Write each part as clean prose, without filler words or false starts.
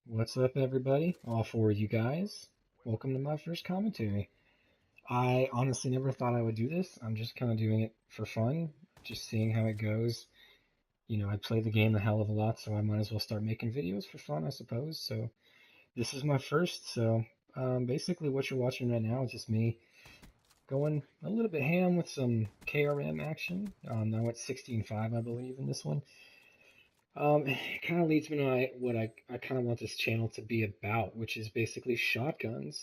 What's up, everybody? All four of you guys. Welcome to my first commentary. I honestly never thought I would do this. I'm just kind of doing it for fun, just seeing how it goes. I play the game a hell of a lot, so I might as well start making videos for fun, I suppose. So this is my first. Basically, what you're watching right now is just me going a little bit ham with some KRM action. Now it's 16.5, I believe, in this one. It kind of leads me to what I kind of want this channel to be about, which is basically shotguns.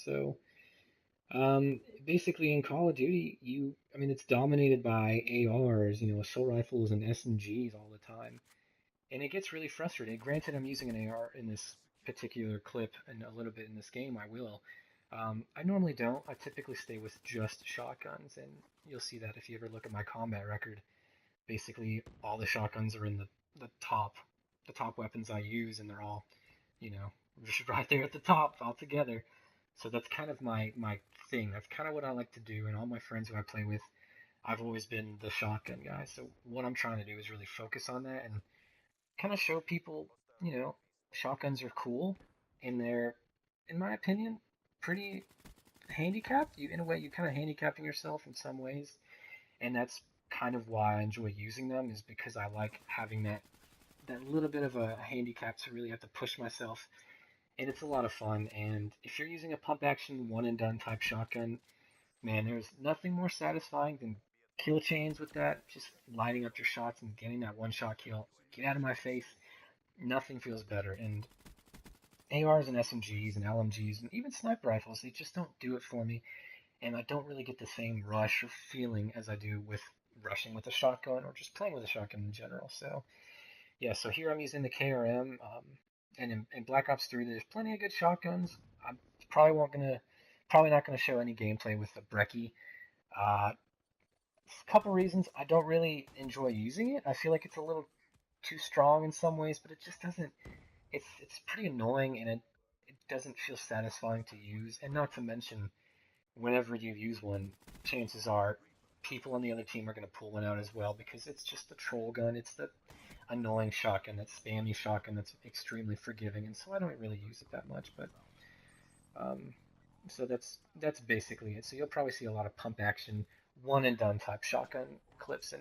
Basically in Call of Duty, it's dominated by ARs, assault rifles and SMGs all the time, and it gets really frustrating. Granted, I'm using an AR in this particular clip and a little bit in this game. I will. I normally don't. I typically stay with just shotguns, and you'll see that if you ever look at my combat record. Basically, all the shotguns are in the top weapons I use, and they're all, you know, just right there at the top all together. So that's kind of my thing. That's kind of what I like to do, and all my friends who I play with, I've always been the shotgun guy. So what I'm trying to do is really focus on that and kind of show people, shotguns are cool, and they're, in my opinion, pretty handicapped. In a way, you kind of handicapping yourself in some ways, and that's kind of why I enjoy using them, is because I like having that little bit of a handicap to really have to push myself, and it's a lot of fun. And if you're using a pump action one and done type shotgun, man, there's nothing more satisfying than kill chains with that. Just lighting up your shots and getting that one shot kill. Get out of my face. Nothing feels better. And ARs and SMGs and LMGs and even sniper rifles, they just don't do it for me. And I don't really get the same rush or feeling as I do with rushing with a shotgun or just playing with a shotgun in general. So yeah, so here I'm using the KRM, and in Black Ops 3, there's plenty of good shotguns. I'm probably not gonna show any gameplay with the Brecci. A couple reasons. I don't really enjoy using it. I feel like it's a little too strong in some ways, but it just doesn't. It's pretty annoying, and it doesn't feel satisfying to use. And not to mention, whenever you use one, chances are people on the other team are going to pull one out as well, because it's just the troll gun. It's the annoying shotgun, that spammy shotgun that's extremely forgiving, and so I don't really use it that much. But um, so that's basically it. So you'll probably see a lot of pump action, one and done type shotgun clips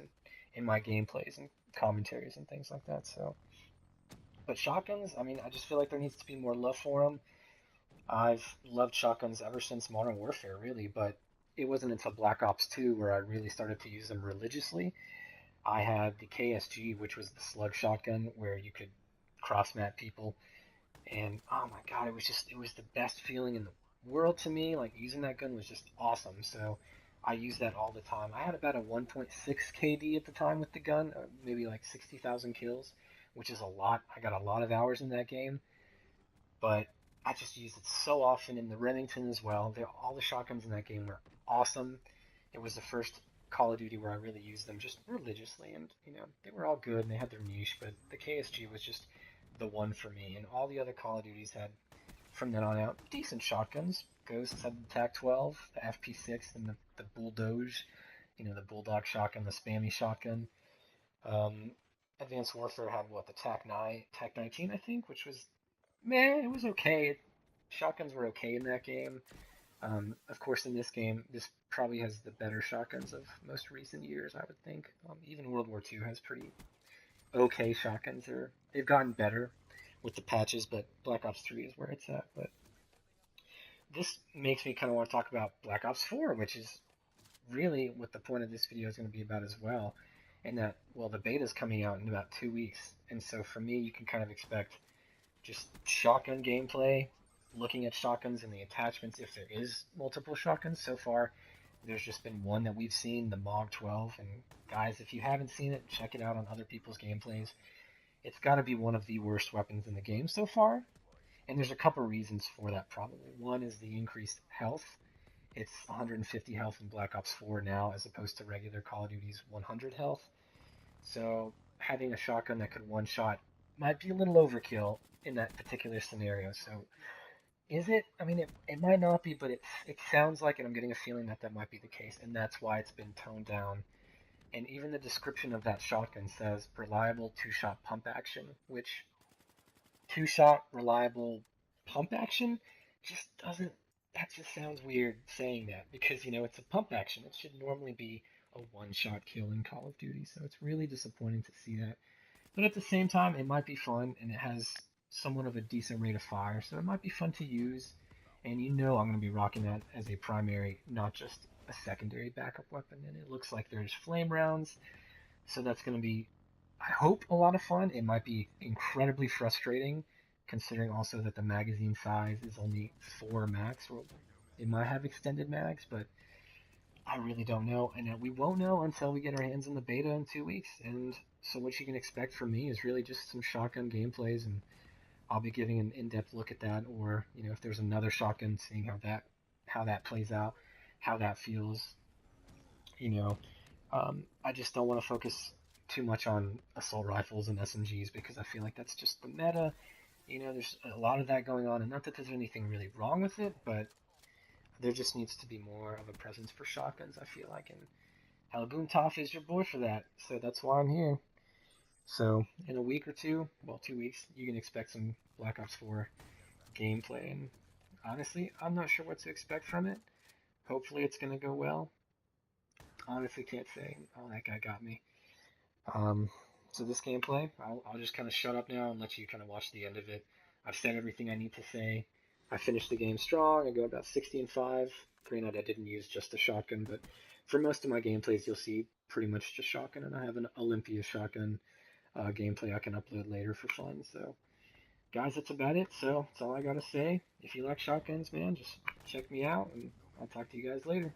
in my gameplays and commentaries and things like that. So, but shotguns, I just feel like there needs to be more love for them. I've loved shotguns ever since Modern Warfare, really, but it wasn't until Black Ops 2 where I really started to use them religiously. I had the KSG, which was the slug shotgun, where you could cross map people, and oh my god, it was the best feeling in the world to me. Like, using that gun was just awesome. So I used that all the time. I had about a 1.6 KD at the time with the gun, maybe like 60,000 kills, which is a lot. I got a lot of hours in that game, but I just used it so often in the Remington as well. All the shotguns in that game were awesome. It was the first Call of Duty where I really used them just religiously, and they were all good and they had their niche, but the KSG was just the one for me. And all the other Call of Duties had, from then on out, decent shotguns. Ghosts had the TAC-12, the FP6, and the Bulldoge, the Bulldog shotgun, the spammy shotgun. Um, Advanced Warfare had what, the TAC-9, TAC-19, I think, which was, man, it was okay. Shotguns were okay in that game. Of course, in this game, this probably has the better shotguns of most recent years, I would think. Even World War II has pretty okay shotguns. They've gotten better with the patches, but Black Ops 3 is where it's at. But this makes me kind of want to talk about Black Ops 4, which is really what the point of this video is going to be about as well. And that, well, the beta is coming out in about 2 weeks. And so for me, you can kind of expect just shotgun gameplay, looking at shotguns and the attachments if there is multiple shotguns. So far, there's just been one that we've seen, the MOG 12. And guys, if you haven't seen it, check it out on other people's gameplays. It's got to be one of the worst weapons in the game so far. And there's a couple reasons for that, probably. One is the increased health. It's 150 health in Black Ops 4 now, as opposed to regular Call of Duty's 100 health. So having a shotgun that could one-shot might be a little overkill in that particular scenario. So is it? It might not be, but it sounds like it. I'm getting a feeling that that might be the case, and that's why it's been toned down. And even the description of that shotgun says reliable two-shot pump action, which two-shot reliable pump action just doesn't, that just sounds weird saying that because, it's a pump action. It should normally be a one-shot kill in Call of Duty, so it's really disappointing to see that. But at the same time, it might be fun, and it has somewhat of a decent rate of fire, so it might be fun to use. And I'm going to be rocking that as a primary, not just a secondary backup weapon. And it looks like there's flame rounds, so that's going to be, I hope, a lot of fun. It might be incredibly frustrating, considering also that the magazine size is only 4 max. Or it might have extended mags, but I really don't know. And we won't know until we get our hands on the beta in 2 weeks. And so what you can expect from me is really just some shotgun gameplays, and I'll be giving an in-depth look at that, or if there's another shotgun, seeing how that plays out, how that feels. You know, I just don't want to focus too much on assault rifles and SMGs because I feel like that's just the meta. There's a lot of that going on, and not that there's anything really wrong with it, but there just needs to be more of a presence for shotguns, I feel like, and Halgoon is your boy for that, so that's why I'm here. So in a week or two, well, 2 weeks, you can expect some Black Ops 4 gameplay, and honestly, I'm not sure what to expect from it. Hopefully it's going to go well. Honestly, can't say. Oh, that guy got me. Um, so this gameplay, I'll just kind of shut up now and let you kind of watch the end of it. I've said everything I need to say. I finished the game strong. I go about 60-5. Granted, I didn't use just a shotgun, but for most of my gameplays, you'll see pretty much just shotgun, and I have an Olympia shotgun gameplay I can upload later for fun. So, guys, that's about it. So, that's all I gotta say. If you like shotguns, man, just check me out, and I'll talk to you guys later.